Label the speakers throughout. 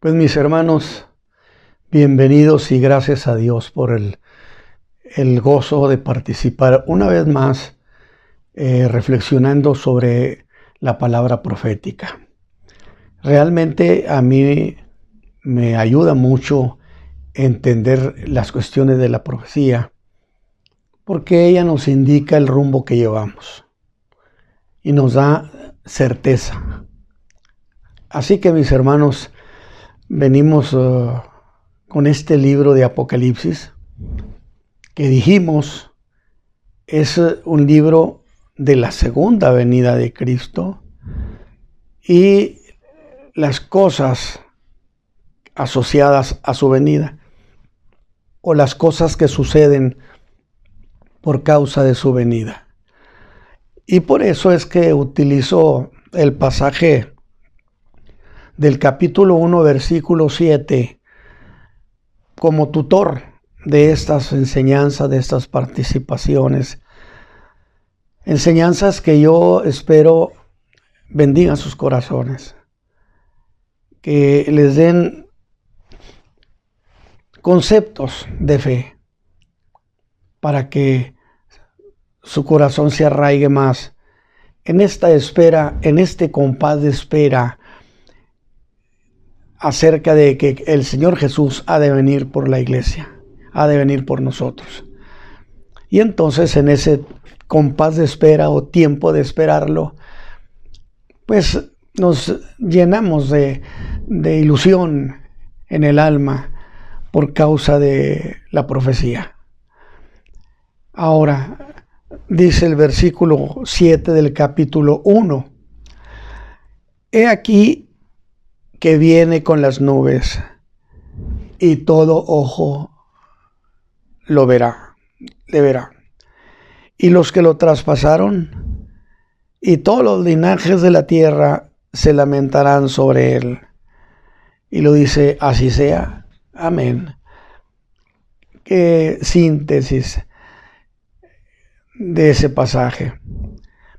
Speaker 1: Pues mis hermanos, bienvenidos y gracias a Dios por el gozo de participar una vez más reflexionando sobre la palabra profética. Realmente a mí me ayuda mucho entender las cuestiones de la profecía porque ella nos indica el rumbo que llevamos y nos da certeza. Así que mis hermanos, venimos con este libro de Apocalipsis, que dijimos es un libro de la segunda venida de Cristo y las cosas asociadas a su venida, o las cosas que suceden por causa de su venida. Y por eso es que utilizo el pasaje del capítulo 1, versículo 7, como tutor de estas enseñanzas, de estas participaciones. Enseñanzas que yo espero bendigan sus corazones, que les den conceptos de fe para que su corazón se arraigue más en esta espera, en este compás de espera acerca de que el Señor Jesús ha de venir por la iglesia, ha de venir por nosotros. Y entonces en ese compás de espera o tiempo de esperarlo, pues nos llenamos de ilusión en el alma por causa de la profecía. Ahora, dice el versículo 7 del capítulo 1, he aquí que viene con las nubes, y todo ojo le verá. Y los que lo traspasaron, y todos los linajes de la tierra se lamentarán sobre él. Y lo dice, así sea. Amén. Qué síntesis de ese pasaje.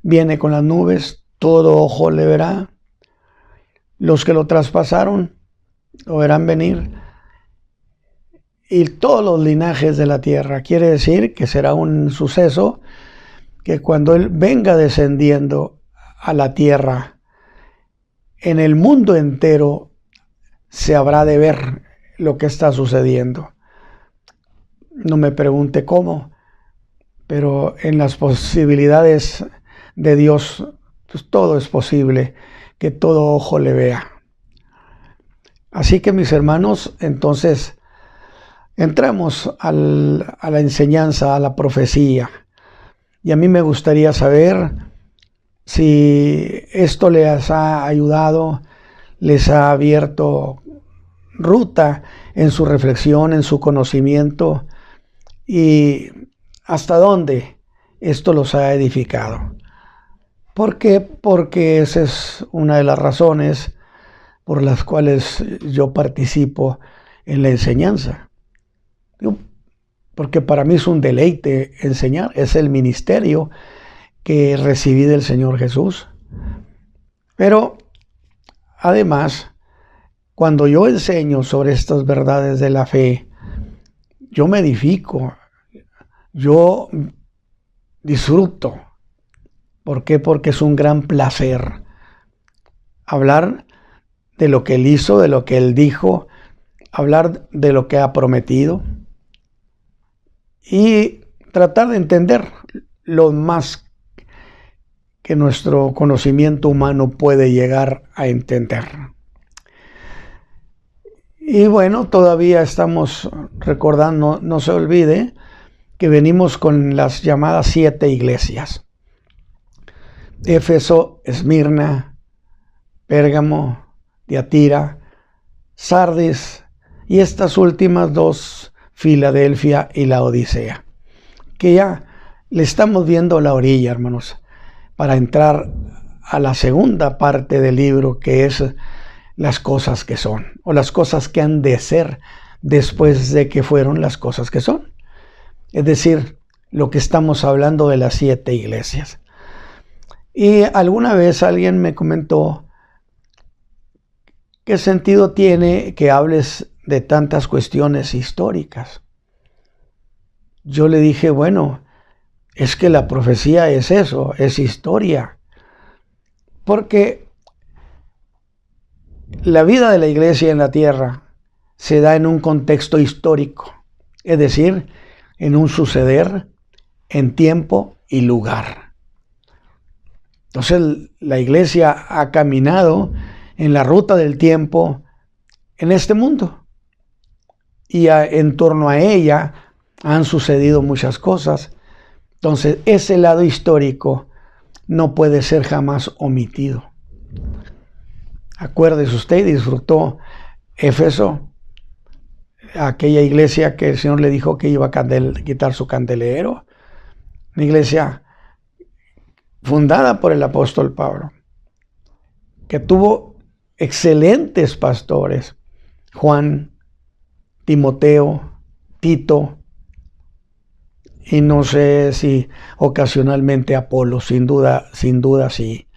Speaker 1: Viene con las nubes, todo ojo le verá. Los que lo traspasaron lo verán venir. Y todos los linajes de la tierra. Quiere decir que será un suceso que cuando Él venga descendiendo a la tierra, en el mundo entero se habrá de ver lo que está sucediendo. No me pregunte cómo, pero en las posibilidades de Dios, pues todo es posible, que todo ojo le vea. Así que mis hermanos, entonces entramos a la enseñanza, a la profecía. Y a mí me gustaría saber si esto les ha ayudado, les ha abierto ruta en su reflexión, en su conocimiento, y hasta dónde esto los ha edificado. ¿Por qué? Porque esa es una de las razones por las cuales yo participo en la enseñanza. Porque para mí es un deleite enseñar, es el ministerio que recibí del Señor Jesús. Pero además, cuando yo enseño sobre estas verdades de la fe, yo me edifico, yo disfruto. ¿Por qué? Porque es un gran placer hablar de lo que Él hizo, de lo que Él dijo, hablar de lo que ha prometido y tratar de entender lo más que nuestro conocimiento humano puede llegar a entender. Y bueno, todavía estamos recordando, no se olvide, que venimos con las llamadas 7 iglesias. Éfeso, Esmirna, Pérgamo, Tiatira, Sardis y estas últimas 2, Filadelfia y Laodicea, que ya le estamos viendo la orilla, hermanos, para entrar a la segunda parte del libro, que es las cosas que son, o las cosas que han de ser después de que fueron las cosas que son. Es decir, lo que estamos hablando de las 7 iglesias. Y alguna vez alguien me comentó ¿qué sentido tiene que hables de tantas cuestiones históricas? Yo le dije, bueno, es que la profecía es eso, es historia. Porque la vida de la iglesia en la tierra se da en un contexto histórico, es decir, en un suceder, en tiempo y lugar. Entonces la iglesia ha caminado en la ruta del tiempo en este mundo y en torno a ella han sucedido muchas cosas. Entonces ese lado histórico no puede ser jamás omitido. Acuérdese usted, disfrutó Éfeso, aquella iglesia que el Señor le dijo que iba a quitar su candelero, una iglesia fundada por el apóstol Pablo, que tuvo excelentes pastores, Juan, Timoteo, Tito, y no sé si ocasionalmente Apolo, sin duda sí.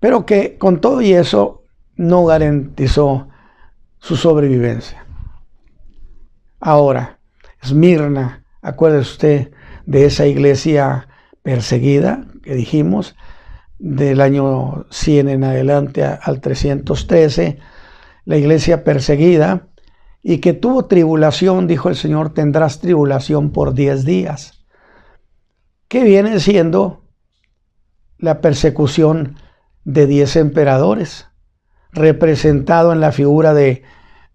Speaker 1: Pero que con todo y eso no garantizó su sobrevivencia. Ahora, Esmirna, acuérdese usted de esa iglesia perseguida que dijimos, del año 100 en adelante al 313, la iglesia perseguida, y que tuvo tribulación, dijo el Señor, tendrás tribulación por 10 días, que viene siendo la persecución de 10 emperadores, representado en la figura de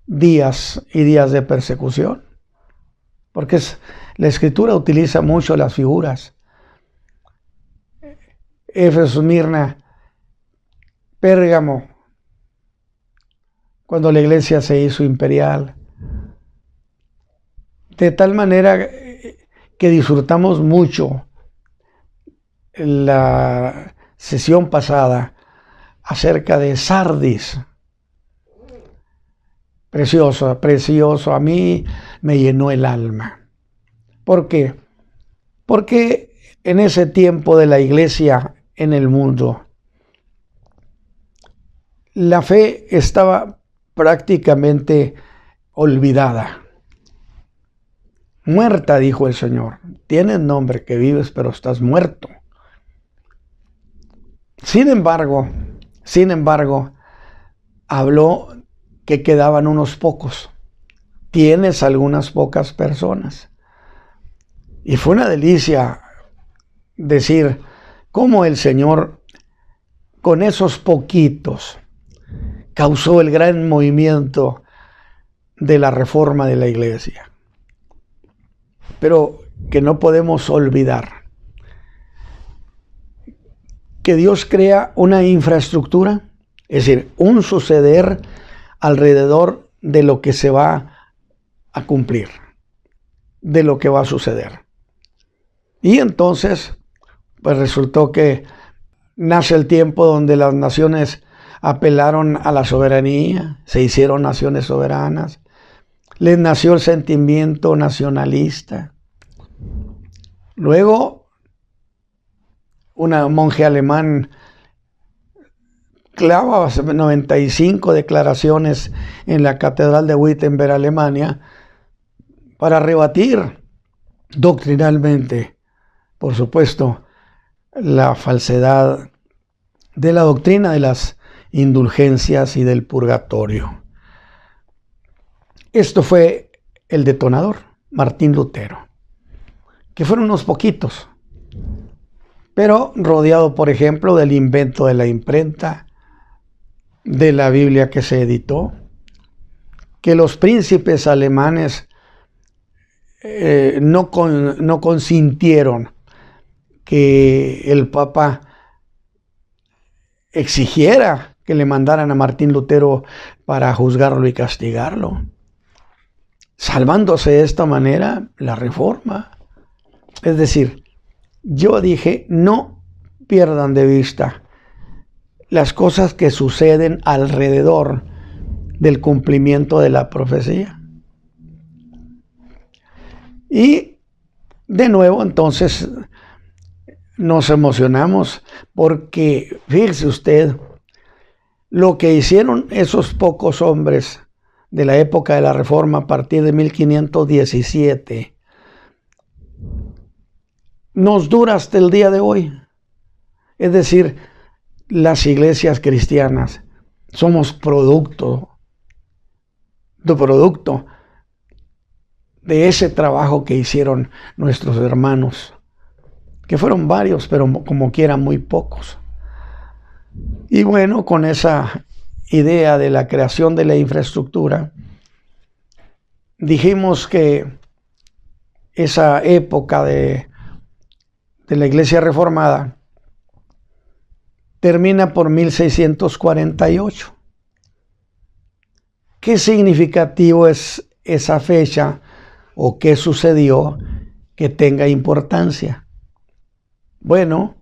Speaker 1: días y días de persecución, porque la Escritura utiliza mucho las figuras. Éfeso, Esmirna, Pérgamo, cuando la iglesia se hizo imperial, de tal manera que disfrutamos mucho la sesión pasada acerca de Sardis. Precioso, precioso, a mí me llenó el alma. ¿Por qué? Porque en ese tiempo de la iglesia en el mundo, la fe estaba prácticamente olvidada. Muerta, dijo el Señor. Tienes nombre que vives, pero estás muerto. Sin embargo, habló que quedaban unos pocos. Tienes algunas pocas personas. Y fue una delicia decir cómo el Señor, con esos poquitos, causó el gran movimiento de la reforma de la iglesia. Pero que no podemos olvidar que Dios crea una infraestructura, es decir, un suceder alrededor de lo que se va a cumplir, de lo que va a suceder. Y entonces, pues resultó que nace el tiempo donde las naciones apelaron a la soberanía, se hicieron naciones soberanas, les nació el sentimiento nacionalista. Luego, un monje alemán clava 95 declaraciones en la catedral de Wittenberg, Alemania, para rebatir doctrinalmente, por supuesto, la falsedad de la doctrina de las indulgencias y del purgatorio. Esto fue el detonador, Martín Lutero, que fueron unos poquitos, pero rodeado, por ejemplo, del invento de la imprenta, de la Biblia que se editó, que los príncipes alemanes no consintieron que el Papa exigiera que le mandaran a Martín Lutero para juzgarlo y castigarlo, salvándose de esta manera la reforma. Es decir, yo dije, no pierdan de vista las cosas que suceden alrededor del cumplimiento de la profecía. Y de nuevo, entonces, nos emocionamos porque, fíjese usted, lo que hicieron esos pocos hombres de la época de la Reforma a partir de 1517 nos dura hasta el día de hoy. Es decir, las iglesias cristianas somos producto de ese trabajo que hicieron nuestros hermanos, que fueron varios, pero como quiera muy pocos. Y bueno, con esa idea de la creación de la infraestructura, dijimos que esa época de la Iglesia Reformada termina por 1648. ¿Qué significativo es esa fecha o qué sucedió que tenga importancia? Bueno,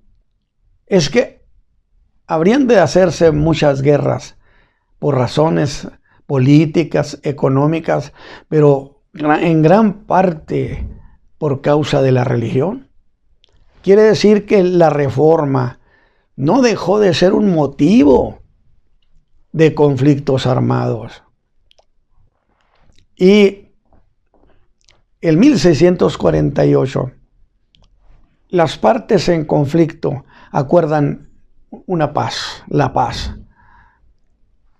Speaker 1: es que habrían de hacerse muchas guerras por razones políticas, económicas, pero en gran parte por causa de la religión. Quiere decir que la Reforma no dejó de ser un motivo de conflictos armados. Y en 1648, las partes en conflicto acuerdan una paz, la paz.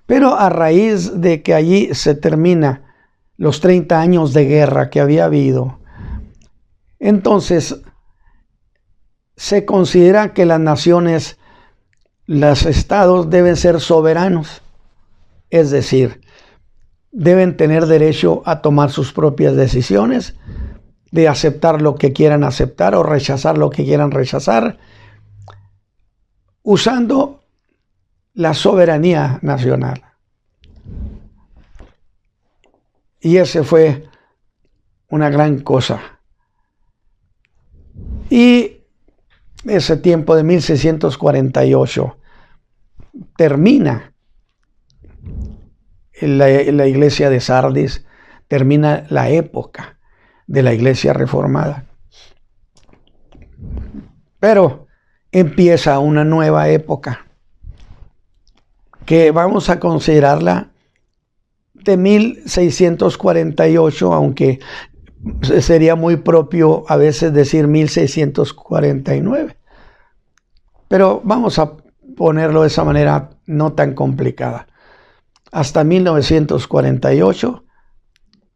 Speaker 1: Pero a raíz de que allí se termina los 30 años de guerra que había habido, entonces se considera que las naciones, los estados deben ser soberanos, es decir, deben tener derecho a tomar sus propias decisiones, de aceptar lo que quieran aceptar o rechazar lo que quieran rechazar, usando la soberanía nacional. Y ese fue una gran cosa. Y ese tiempo de 1648 termina la iglesia de Sardis, termina la época de la iglesia reformada. Pero empieza una nueva época que vamos a considerarla de 1648, aunque sería muy propio a veces decir 1649. Pero vamos a ponerlo de esa manera no tan complicada. Hasta 1948,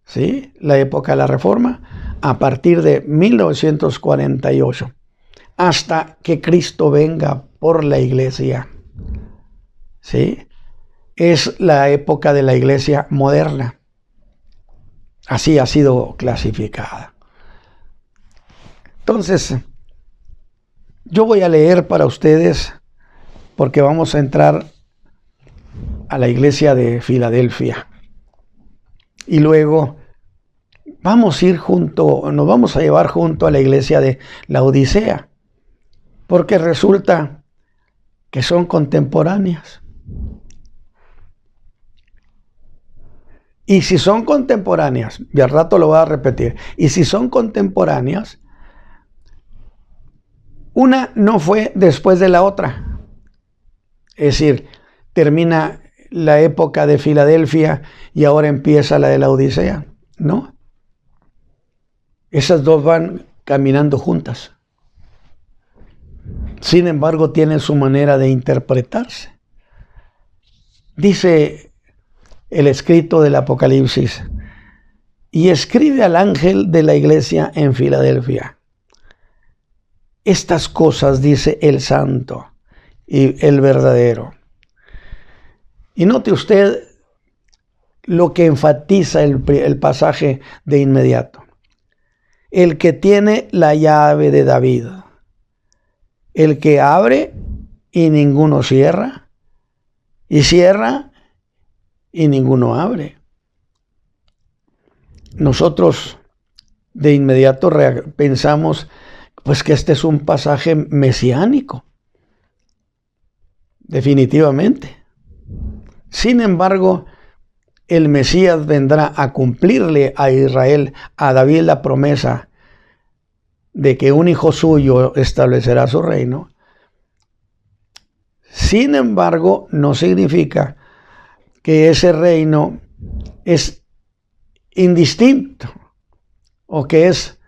Speaker 1: ¿sí? La época de la Reforma, a partir de 1948, hasta que Cristo venga por la iglesia, ¿sí? Es la época de la iglesia moderna. Así ha sido clasificada. Entonces, yo voy a leer para ustedes, porque vamos a entrar a la iglesia de Filadelfia. Y luego nos vamos a llevar junto a la iglesia de Laodicea, porque resulta que son contemporáneas. Y si son contemporáneas, y al rato lo voy a repetir, y si son contemporáneas, una no fue después de la otra. Es decir, termina la época de Filadelfia y ahora empieza la de Laodicea. No. Esas dos van caminando juntas. Sin embargo, tienen su manera de interpretarse. Dice el escrito del Apocalipsis: y escribe al ángel de la iglesia en Filadelfia: estas cosas dice el santo y el verdadero. Y note usted lo que enfatiza el pasaje de inmediato: el que tiene la llave de David, el que abre y ninguno cierra, y cierra y ninguno abre. Nosotros de inmediato pensamos pues que este es un pasaje mesiánico, definitivamente. Sin embargo, el Mesías vendrá a cumplirle a Israel, a David, la promesa de que un hijo suyo establecerá su reino. Sin embargo, no significa que ese reino es indistinto o que es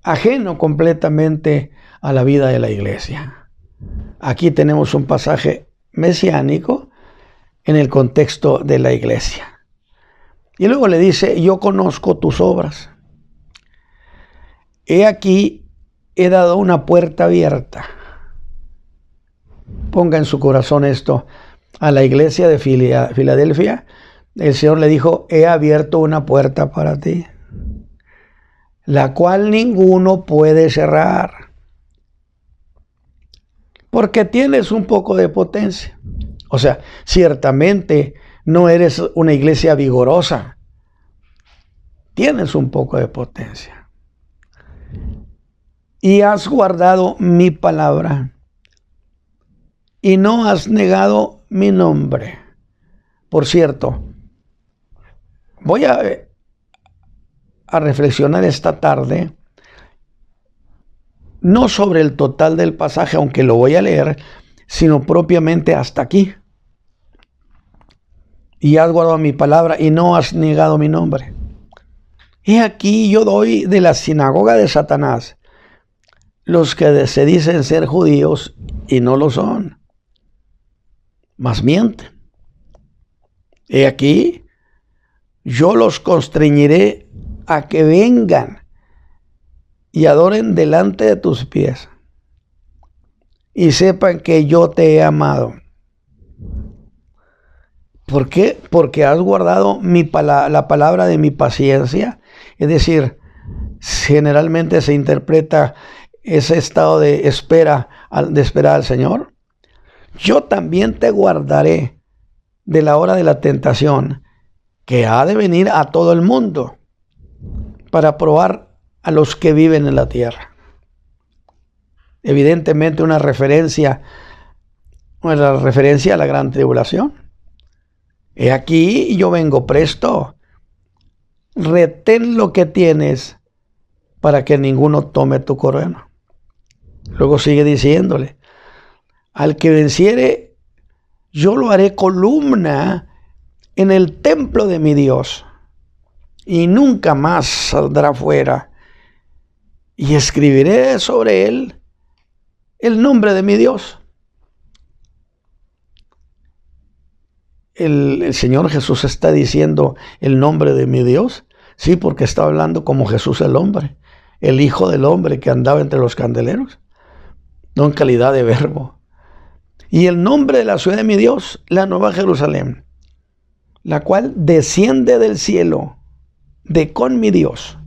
Speaker 1: ajeno completamente a la vida de la iglesia. Aquí tenemos un pasaje mesiánico en el contexto de la iglesia. Y luego le dice, yo conozco tus obras. He aquí, he dado una puerta abierta. Ponga en su corazón esto. A la iglesia de Filadelfia, el Señor le dijo, he abierto una puerta para ti, la cual ninguno puede cerrar, porque tienes un poco de potencia. O sea, ciertamente no eres una iglesia vigorosa, tienes un poco de potencia. Y has guardado mi palabra, y no has negado mi nombre. Por cierto, voy a reflexionar esta tarde, no sobre el total del pasaje, aunque lo voy a leer, sino propiamente hasta aquí. Y has guardado mi palabra y no has negado mi nombre. Y aquí yo doy de la sinagoga de Satanás los que se dicen ser judíos y no lo son, mas mienten. He aquí, yo los constreñiré a que vengan y adoren delante de tus pies y sepan que yo te he amado. ¿Por qué? Porque has guardado la palabra de mi paciencia. Es decir, generalmente se interpreta ese estado de espera, de esperar al Señor. Yo también te guardaré de la hora de la tentación que ha de venir a todo el mundo para probar a los que viven en la tierra. Evidentemente una referencia a la gran tribulación. He aquí yo vengo presto. Retén lo que tienes para que ninguno tome tu corona. Luego sigue diciéndole, al que venciere, yo lo haré columna en el templo de mi Dios, y nunca más saldrá fuera. Y escribiré sobre él el nombre de mi Dios. El Señor Jesús está diciendo el nombre de mi Dios. Sí, porque está hablando como Jesús el hombre, el Hijo del hombre que andaba entre los candeleros, no en calidad de verbo. Y el nombre de la ciudad de mi Dios, la Nueva Jerusalén, la cual desciende del cielo de con mi Dios.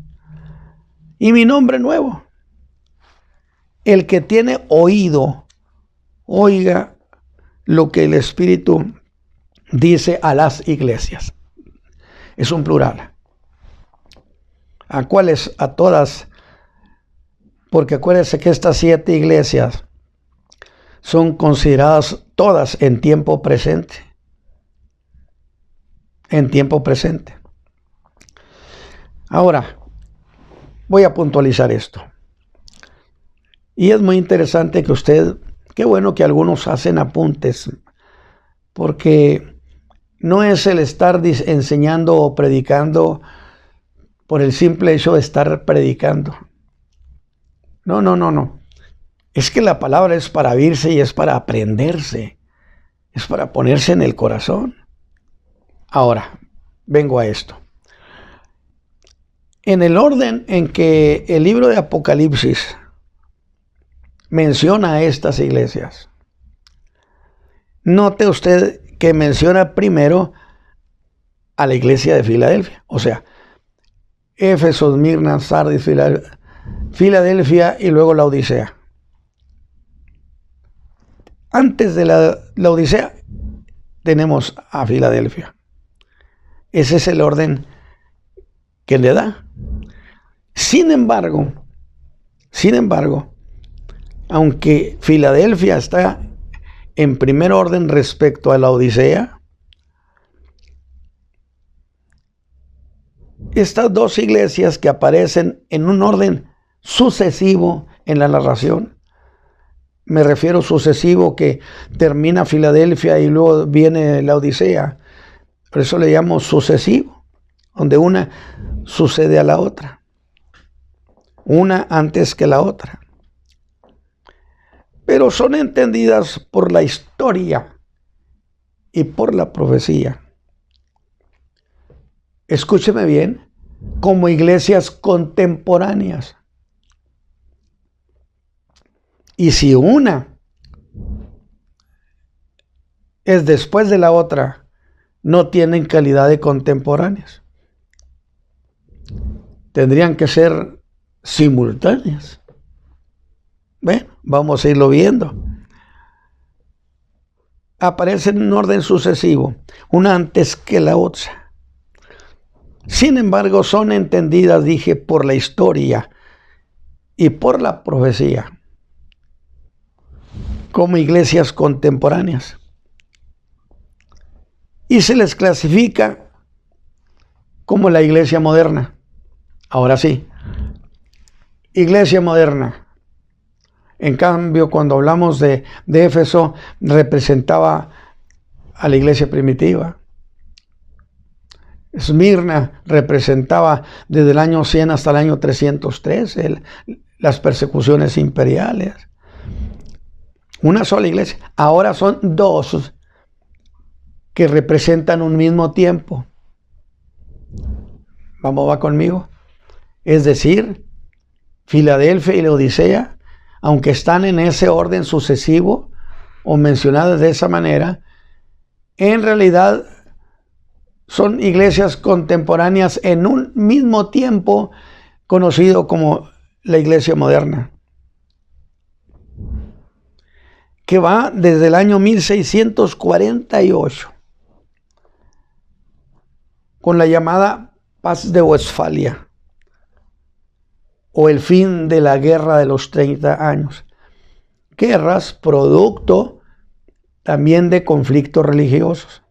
Speaker 1: Y mi nombre nuevo. El que tiene oído, oiga lo que el Espíritu dice a las iglesias. Es un plural. ¿A cuáles? A todas. Porque acuérdense que estas 7 iglesias son consideradas todas en tiempo presente. En tiempo presente. Ahora, voy a puntualizar esto. Y es muy interesante que usted, qué bueno que algunos hacen apuntes, porque no es el estar enseñando o predicando por el simple hecho de estar predicando. No. Es que la palabra es para oírse y es para aprenderse. Es para ponerse en el corazón. Ahora, vengo a esto. En el orden en que el libro de Apocalipsis menciona a estas iglesias, note usted que menciona primero a la iglesia de Filadelfia. O sea, Éfeso, Esmirna, Sardis, Filadelfia y luego Laodicea. Antes de la Laodicea tenemos a Filadelfia. Ese es el orden que le da. Sin embargo, aunque Filadelfia está en primer orden respecto a la Odisea, estas dos iglesias que aparecen en un orden sucesivo en la narración me refiero sucesivo, que termina Filadelfia y luego viene la Odisea. Por eso le llamo sucesivo, donde una sucede a la otra, una antes que la otra. Pero son entendidas por la historia y por la profecía. Escúcheme bien, como iglesias contemporáneas. Y si una es después de la otra, no tienen calidad de contemporáneas. Tendrían que ser simultáneas. Bueno, vamos a irlo viendo. Aparecen en orden sucesivo, una antes que la otra. Sin embargo, son entendidas, dije, por la historia y por la profecía, como iglesias contemporáneas. Y se les clasifica como la iglesia moderna. Ahora sí, iglesia moderna. En cambio, cuando hablamos de Éfeso, representaba a la iglesia primitiva. Esmirna representaba desde el año 100 hasta el año 303 las persecuciones imperiales. Una sola iglesia. Ahora son dos que representan un mismo tiempo. Vamos, va conmigo. Es decir, Filadelfia y la Odisea, aunque están en ese orden sucesivo o mencionadas de esa manera, en realidad son iglesias contemporáneas en un mismo tiempo, conocido como la iglesia moderna, que va desde el año 1648, con la llamada Paz de Westfalia, o el fin de la Guerra de los 30 años. Guerras producto también de conflictos religiosos.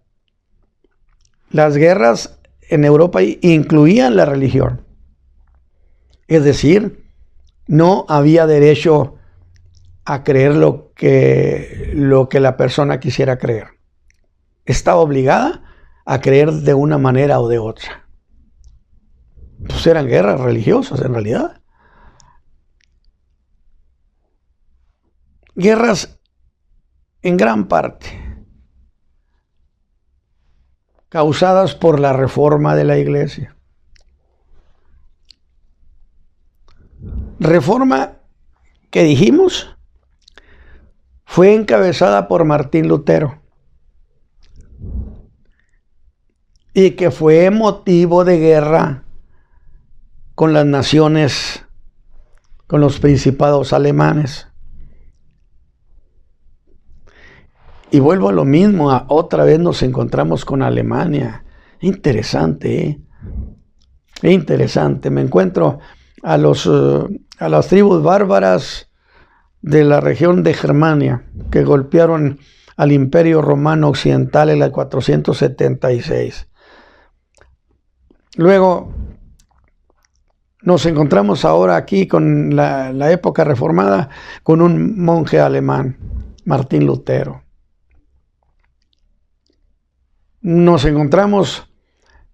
Speaker 1: Las guerras en Europa incluían la religión. Es decir, no había derecho a creer lo que la persona quisiera creer. Estaba obligada a creer de una manera o de otra. Pues eran guerras religiosas en realidad. Guerras en gran parte causadas por la reforma de la iglesia. Reforma que dijimos fue encabezada por Martín Lutero y que fue motivo de guerra con las naciones, con los principados alemanes. Y vuelvo a lo mismo, otra vez nos encontramos con Alemania. Interesante, ¿eh? Interesante. Me encuentro a las tribus bárbaras de la región de Germania, que golpearon al Imperio Romano Occidental en el 476. Luego nos encontramos ahora aquí con la época reformada, con un monje alemán, Martín Lutero. Nos encontramos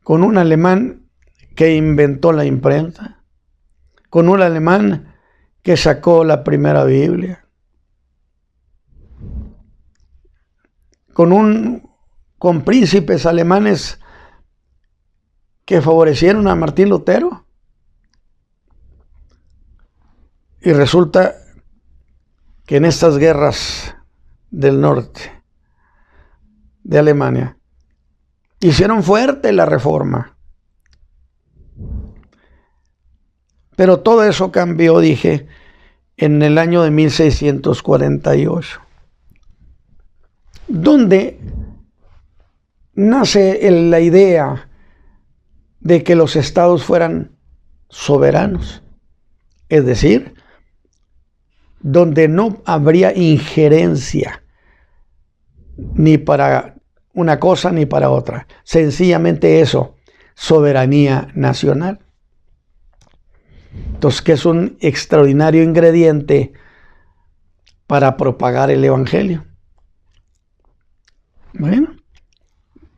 Speaker 1: con un alemán que inventó la imprenta, con un alemán que sacó la primera Biblia, con príncipes alemanes que favorecieron a Martín Lutero. Y resulta que en estas guerras del norte de Alemania hicieron fuerte la reforma. Pero todo eso cambió, dije, en el año de 1648, donde nace la idea de que los estados fueran soberanos, es decir, donde no habría injerencia ni para una cosa ni para otra. Sencillamente eso, soberanía nacional. Entonces, que es un extraordinario ingrediente para propagar el evangelio. Bueno,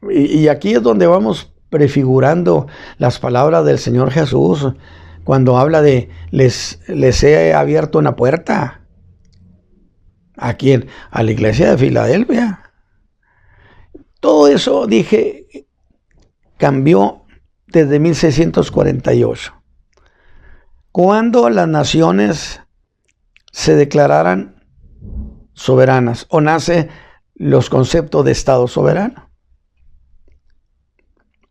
Speaker 1: y aquí es donde vamos prefigurando las palabras del Señor Jesús cuando habla de les he abierto una puerta. ¿A quién? A la iglesia de Filadelfia. Todo eso, dije, cambió desde 1648, cuando las naciones se declararan soberanas, o nace los conceptos de Estado soberano,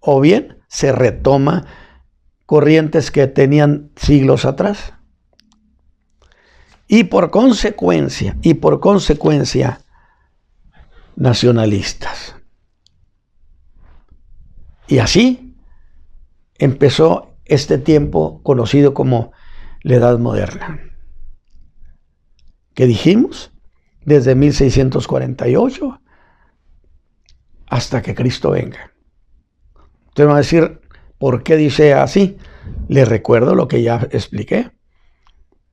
Speaker 1: o bien se retoma corrientes que tenían siglos atrás. Y por consecuencia, nacionalistas. Y así empezó este tiempo conocido como la Edad Moderna. ¿Qué dijimos? Desde 1648 hasta que Cristo venga. Usted me va a decir, ¿por qué dice así? Les recuerdo lo que ya expliqué.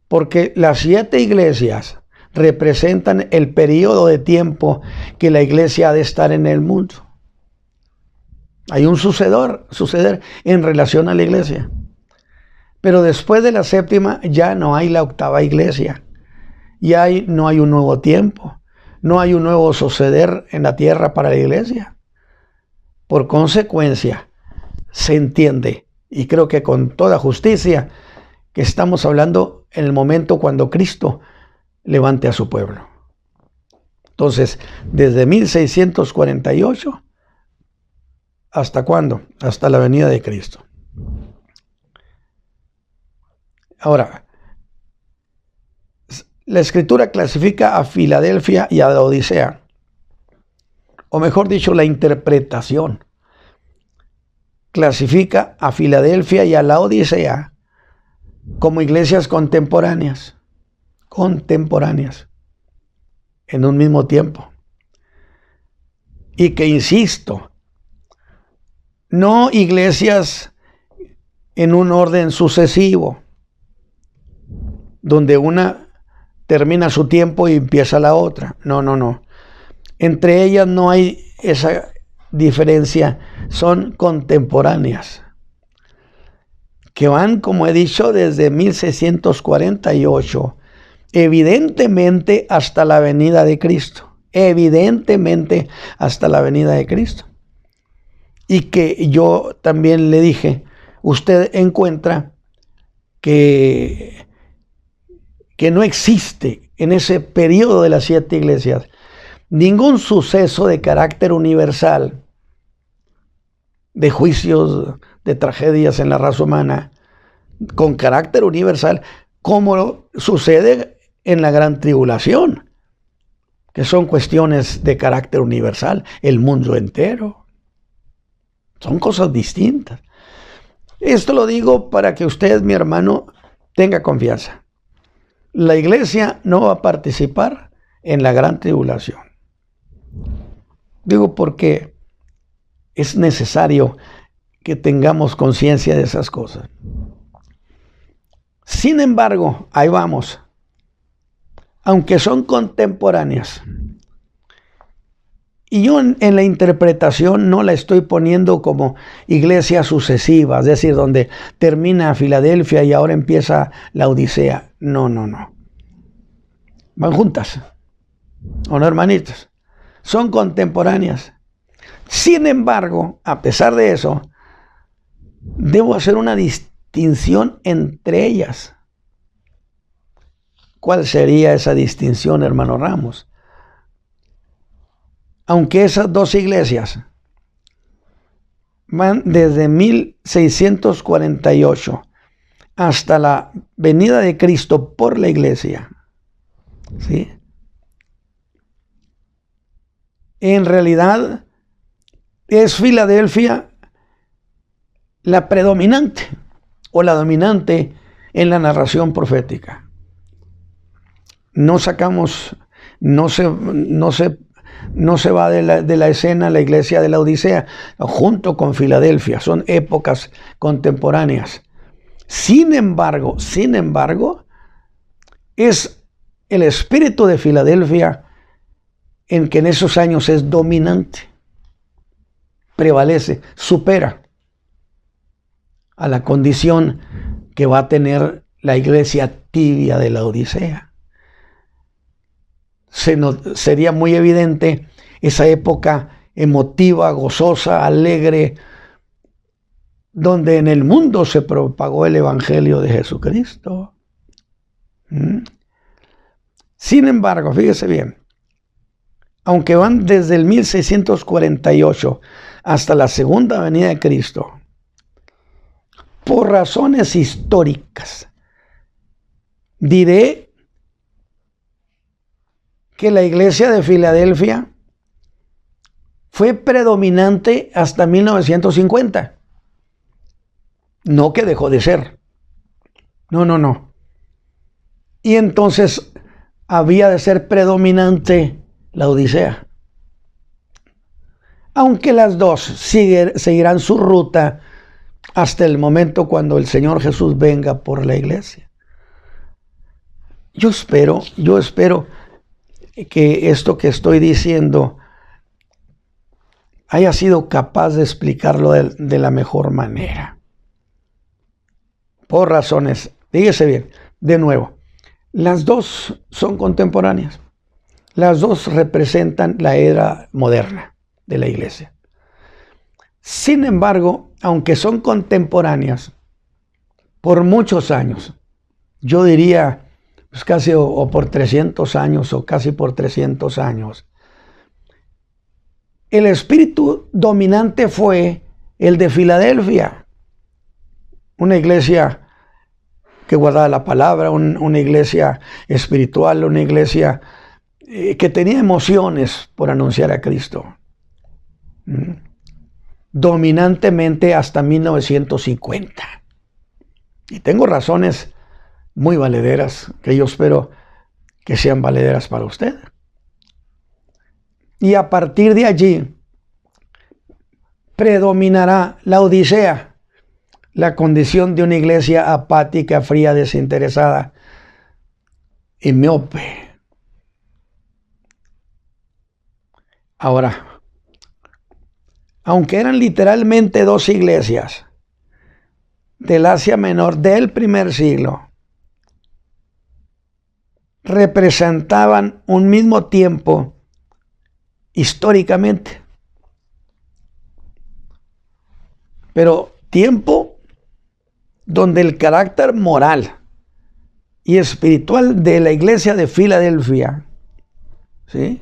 Speaker 1: Porque las 7 iglesias representan el periodo de tiempo que la iglesia ha de estar en el mundo. Hay un suceder en relación a la iglesia. Pero después de la 7ª ya no hay la 8ª iglesia. No hay un nuevo tiempo. No hay un nuevo suceder en la tierra para la iglesia. Por consecuencia, se entiende, y creo que con toda justicia, que estamos hablando en el momento cuando Cristo levante a su pueblo. Entonces, desde 1648, ¿hasta cuándo? Hasta la venida de Cristo. Ahora, la Escritura clasifica a Filadelfia y a Laodicea, o mejor dicho, la interpretación clasifica a Filadelfia y a Laodicea como iglesias contemporáneas, en un mismo tiempo. Y que, insisto, no iglesias en un orden sucesivo, donde una termina su tiempo y empieza la otra. No. Entre ellas no hay esa diferencia, son contemporáneas, que van, como he dicho, desde 1648, evidentemente hasta la venida de Cristo. Y que yo también le dije, usted encuentra que no existe en ese periodo de las 7 iglesias ningún suceso de carácter universal, de juicios, de tragedias en la raza humana, con carácter universal, como sucede en la gran tribulación, que son cuestiones de carácter universal, el mundo entero. Son cosas distintas. Esto lo digo para que usted, mi hermano, tenga confianza. La iglesia no va a participar en la gran tribulación. Digo porque es necesario que tengamos conciencia de esas cosas. Sin embargo, ahí vamos. Aunque son contemporáneas, y yo en la interpretación no la estoy poniendo como iglesia sucesiva, es decir, donde termina Filadelfia y ahora empieza Laodicea. No. Van juntas. ¿O no, hermanitos? Son contemporáneas. Sin embargo, a pesar de eso, debo hacer una distinción entre ellas. ¿Cuál sería esa distinción, hermano Ramos? Aunque esas 2 iglesias van desde 1648 hasta la venida de Cristo por la iglesia, ¿sí? En realidad es Filadelfia la predominante o la dominante en la narración profética. No se va de la escena la iglesia de Laodicea junto con Filadelfia, son épocas contemporáneas. Sin embargo, es el espíritu de Filadelfia, en que en esos años es dominante, prevalece, supera a la condición que va a tener la iglesia tibia de la Odisea. Sería muy evidente esa época emotiva, gozosa, alegre, donde en el mundo se propagó el Evangelio de Jesucristo. Sin embargo, fíjese bien, aunque van desde el 1648 hasta la segunda venida de Cristo, por razones históricas, diré que la iglesia de Filadelfia fue predominante hasta 1950. No que dejó de ser. No. Y entonces había de ser predominante la Odisea. Aunque las dos seguirán su ruta hasta el momento cuando el Señor Jesús venga por la iglesia. Yo espero que esto que estoy diciendo haya sido capaz de explicarlo de la mejor manera. Por razones, fíjese bien, de nuevo, las dos son contemporáneas. Las dos representan la era moderna de la iglesia. Sin embargo, aunque son contemporáneas, por muchos años, yo diría pues casi o por 300 años o casi por 300 años, el espíritu dominante fue el de Filadelfia, una iglesia que guardaba la palabra, una iglesia espiritual, una iglesia que tenía emociones por anunciar a Cristo. Dominantemente hasta 1950. Y tengo razones muy valederas que yo espero que sean valederas para usted. Y a partir de allí predominará la Odisea, la condición de una iglesia apática, fría, desinteresada y miope. Ahora, aunque eran literalmente dos iglesias del Asia Menor del primer siglo, representaban un mismo tiempo históricamente, pero tiempo donde el carácter moral y espiritual de la iglesia de Filadelfia, ¿sí?,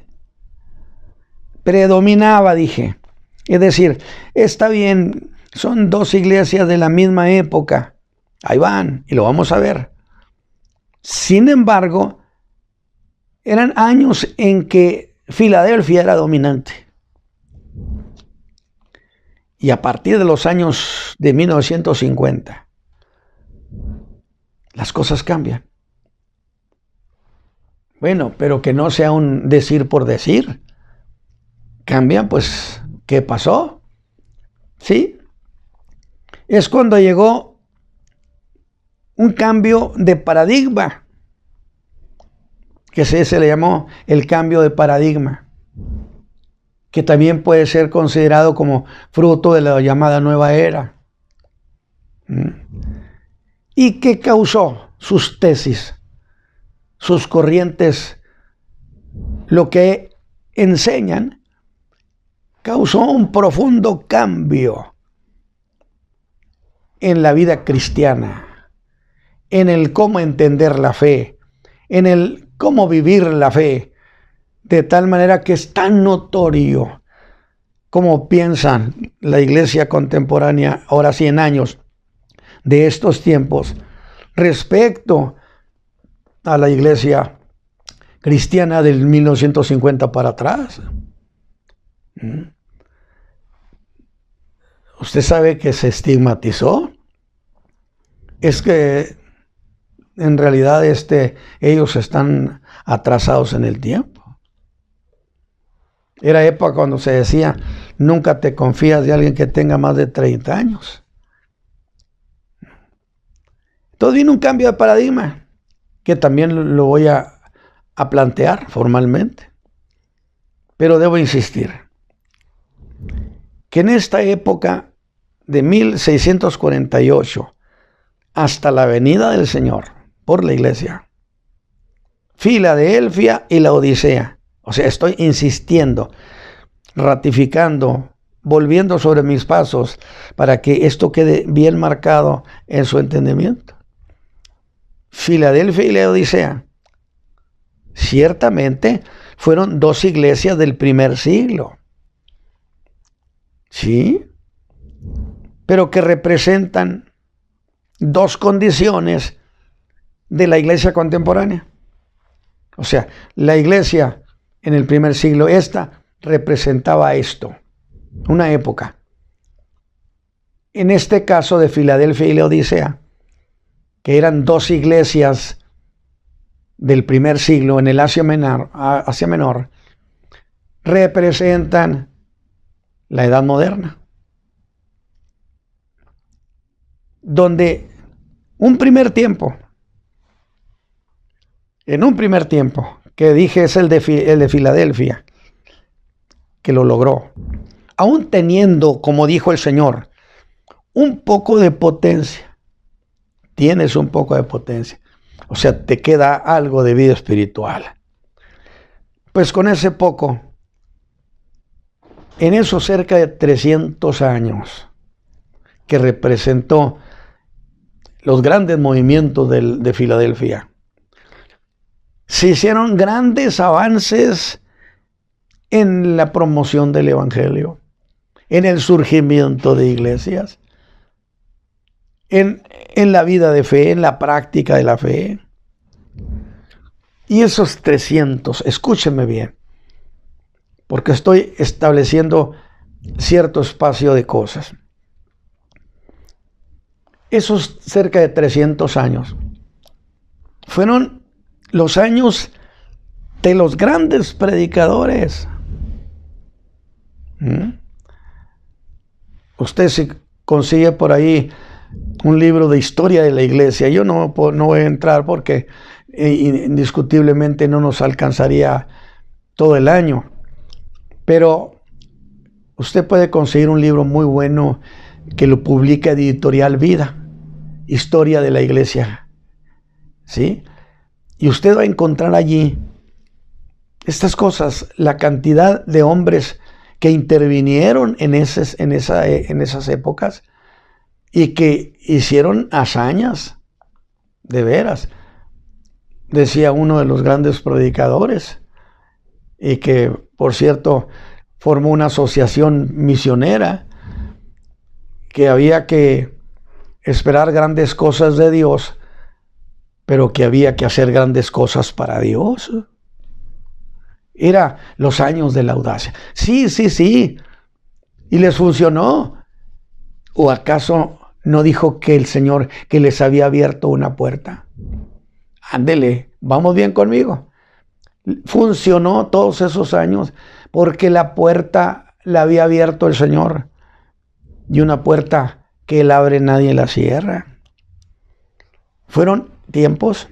Speaker 1: predominaba, dije. Es decir, está bien, son dos iglesias de la misma época, ahí van, y lo vamos a ver. Sin embargo, eran años en que Filadelfia era dominante. Y a partir de los años de 1950, las cosas cambian. Bueno, pero que no sea un decir por decir. Cambian, pues, ¿qué pasó? ¿Sí? Es cuando llegó un cambio de paradigma, que se le llamó el cambio de paradigma, que también puede ser considerado como fruto de la llamada nueva era, y que causó sus tesis, sus corrientes, lo que enseñan, causó un profundo cambio en la vida cristiana, en el cómo entender la fe, en el cómo vivir la fe, de tal manera que es tan notorio como piensan la iglesia contemporánea, ahora 100 años de estos tiempos, respecto a la iglesia cristiana del 1950 para atrás. Usted sabe que se estigmatizó. Es que en realidad ellos están atrasados en el tiempo. Era época cuando se decía, nunca te confías de alguien que tenga más de 30 años. Entonces vino un cambio de paradigma, que también lo voy a a plantear formalmente. Pero debo insistir que en esta época de 1648 hasta la venida del Señor por la iglesia, Filadelfia y la Odisea, o sea, estoy insistiendo, ratificando, volviendo sobre mis pasos para que esto quede bien marcado en su entendimiento. Filadelfia y la Odisea ciertamente fueron dos iglesias del primer siglo, ¿sí? Pero que representan dos condiciones de la iglesia contemporánea. O sea, la iglesia en el primer siglo, esta representaba esto, una época. En este caso de Filadelfia y la Odisea, que eran dos iglesias del primer siglo en el Asia Menor, representan la Edad Moderna, donde en un primer tiempo, que dije es el de Filadelfia, que lo logró, aún teniendo, como dijo el Señor, un poco de potencia, tienes un poco de potencia, o sea, te queda algo de vida espiritual. Pues con ese poco, en esos cerca de 300 años que representó los grandes movimientos de Filadelfia, se hicieron grandes avances en la promoción del Evangelio, en el surgimiento de iglesias, en la vida de fe, en la práctica de la fe. Y esos 300, escúchenme bien, porque estoy estableciendo cierto espacio de cosas. Esos cerca de 300 años fueron los años de los grandes predicadores. Usted si consigue por ahí un libro de historia de la iglesia, yo no voy a entrar porque indiscutiblemente no nos alcanzaría todo el año, pero usted puede conseguir un libro muy bueno que lo publica Editorial Vida, Historia de la Iglesia, ¿sí? Y usted va a encontrar allí estas cosas, la cantidad de hombres que intervinieron en esas épocas y que hicieron hazañas, de veras. Decía uno de los grandes predicadores, y que, por cierto, formó una asociación misionera, que había que esperar grandes cosas de Dios, pero que había que hacer grandes cosas para Dios. Era los años de la audacia. Sí. Y les funcionó. ¿O acaso no dijo que el Señor que les había abierto una puerta? Ándele, vamos bien conmigo. Funcionó todos esos años porque la puerta la había abierto el Señor. Y una puerta que Él abre nadie la cierra. Fueron tiempos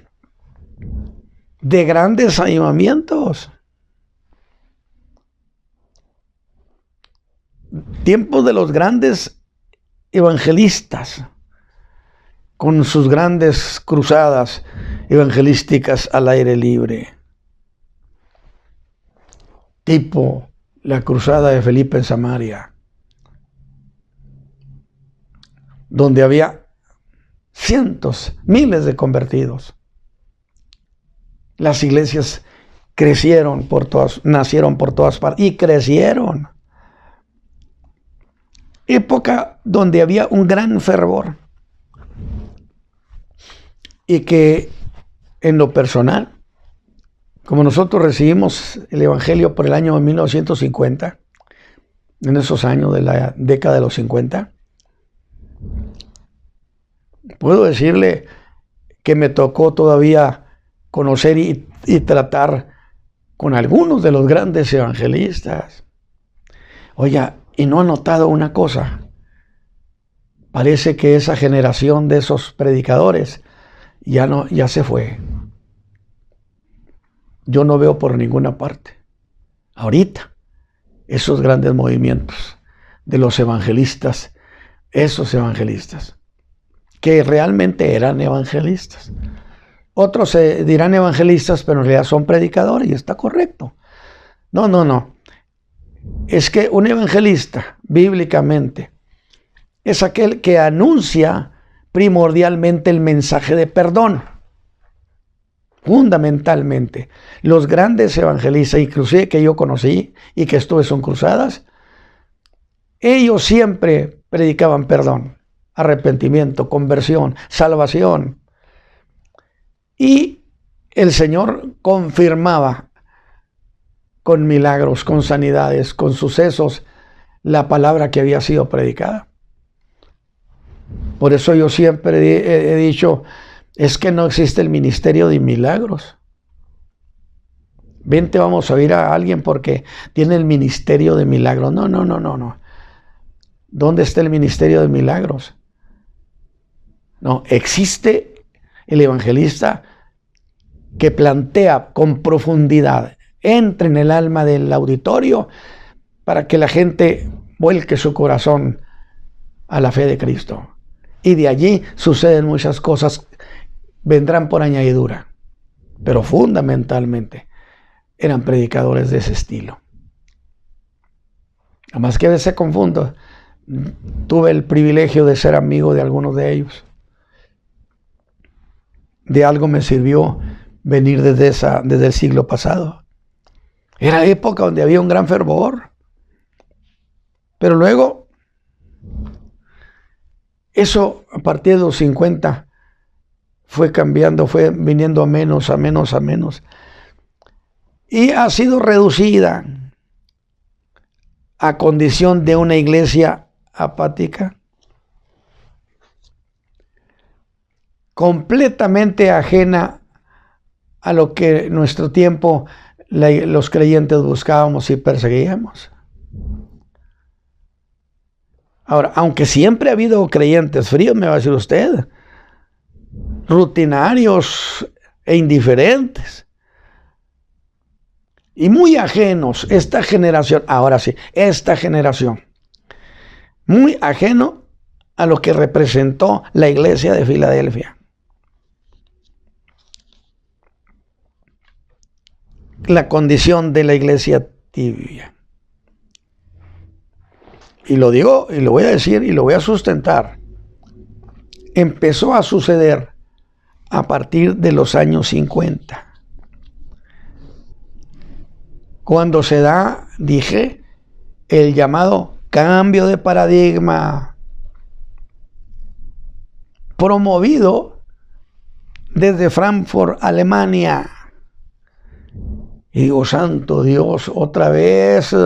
Speaker 1: de grandes avivamientos. Tiempos de los grandes evangelistas, con sus grandes cruzadas evangelísticas al aire libre. Tipo la cruzada de Felipe en Samaria, donde había cientos, miles de convertidos. Las iglesias nacieron por todas partes y crecieron. Época donde había un gran fervor y que en lo personal, como nosotros recibimos el Evangelio por el año 1950, en esos años de la década de los 50, puedo decirle que me tocó todavía conocer y tratar con algunos de los grandes evangelistas. Oiga, ¿y no ha notado una cosa? Parece que esa generación de esos predicadores ya se fue. yo no veo por ninguna parte ahorita esos grandes movimientos de los evangelistas, esos evangelistas, que realmente eran evangelistas. Otros se dirán evangelistas, pero en realidad son predicadores, y está correcto. No. Es que un evangelista, bíblicamente, es aquel que anuncia primordialmente el mensaje de perdón. Fundamentalmente, los grandes evangelistas, inclusive que yo conocí y que estuve en cruzadas, ellos siempre predicaban perdón, arrepentimiento, conversión, salvación. Y el Señor confirmaba con milagros, con sanidades, con sucesos, la palabra que había sido predicada. Por eso yo siempre he dicho, es que no existe el ministerio de milagros. Vente, vamos a oír a alguien porque tiene el ministerio de milagros. No. ¿Dónde está el ministerio de milagros? No, existe el evangelista que plantea con profundidad, entra en el alma del auditorio para que la gente vuelque su corazón a la fe de Cristo. Y de allí suceden muchas cosas, vendrán por añadidura, pero fundamentalmente eran predicadores de ese estilo. Además que a veces se confundo. Tuve el privilegio de ser amigo de algunos de ellos. De algo me sirvió venir desde el siglo pasado. Era época donde había un gran fervor. Pero luego, eso a partir de los 50 fue cambiando, fue viniendo a menos. Y ha sido reducida a condición de una iglesia apática, completamente ajena a lo que en nuestro tiempo los creyentes buscábamos y perseguíamos. Ahora, aunque siempre ha habido creyentes fríos, me va a decir usted, rutinarios e indiferentes y muy ajenos, esta generación, muy ajeno a lo que representó la iglesia de Filadelfia. La condición de la iglesia tibia. Y lo digo, y lo voy a decir, y lo voy a sustentar. Empezó a suceder a partir de los años 50. Cuando se da, dije, el llamado cambio de paradigma, promovido desde Frankfurt, Alemania. Y digo, santo Dios, otra vez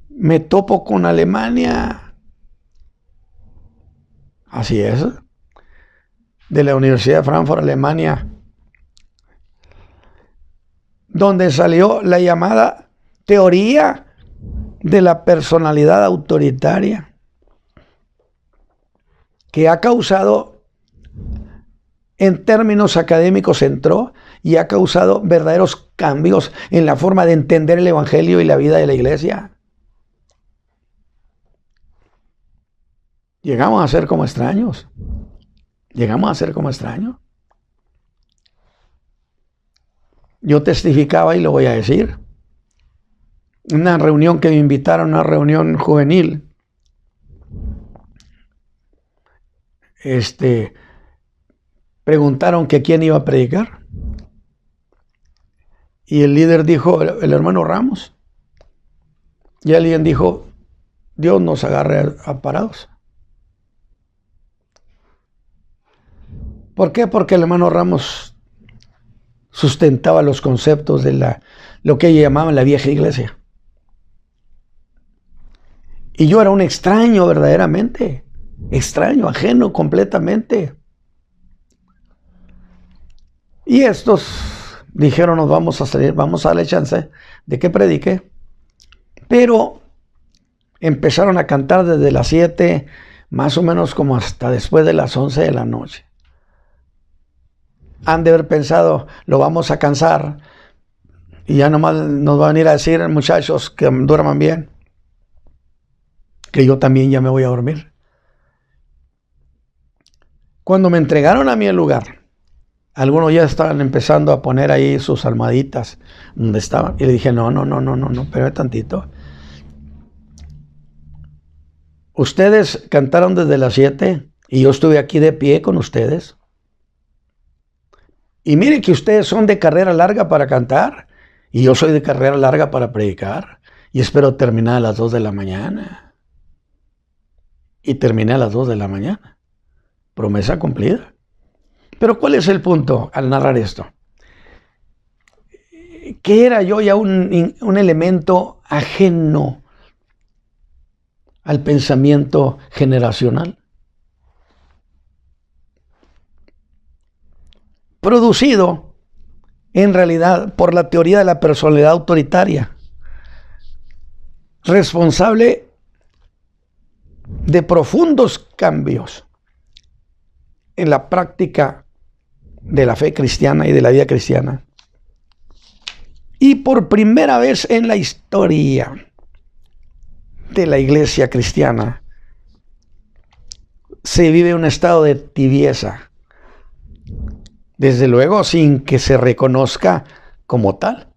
Speaker 1: me topo con Alemania. Así es. De la Universidad de Frankfurt, Alemania, donde salió la llamada teoría de la personalidad autoritaria, que ha causado, en términos académicos entró, y ha causado verdaderos cambios en la forma de entender el evangelio y la vida de la iglesia. Llegamos a ser como extraños. Yo testificaba, y lo voy a decir, una reunión que me invitaron, una reunión juvenil. Preguntaron que quién iba a predicar. Y el líder dijo, el hermano Ramos. Y alguien dijo, Dios nos agarre a parados. ¿Por qué? Porque el hermano Ramos sustentaba los conceptos de lo que ellos llamaban la vieja iglesia. Y yo era un extraño verdaderamente, extraño, ajeno completamente. Y estos dijeron, nos vamos a salir, vamos a darle chance de que predique. Pero empezaron a cantar desde las 7, más o menos como hasta después de las 11 de la noche. han de haber pensado, lo vamos a cansar y ya nomás nos va a venir a decir, muchachos, que duerman bien, que yo también ya me voy a dormir. Cuando me entregaron a mí el lugar, algunos ya estaban empezando a poner ahí sus almohaditas donde estaban. Y le dije, no, espérame tantito. Ustedes cantaron desde las 7 y yo estuve aquí de pie con ustedes. Y mire que ustedes son de carrera larga para cantar y yo soy de carrera larga para predicar. Y espero terminar a las 2 de la mañana. Y terminé a las 2 de la mañana. Promesa cumplida. Pero ¿cuál es el punto al narrar esto? Que era yo ya un elemento ajeno al pensamiento generacional, producido en realidad por la teoría de la personalidad autoritaria, responsable de profundos cambios en la práctica de la fe cristiana y de la vida cristiana. Y por primera vez en la historia de la iglesia cristiana se vive un estado de tibieza, desde luego sin que se reconozca como tal.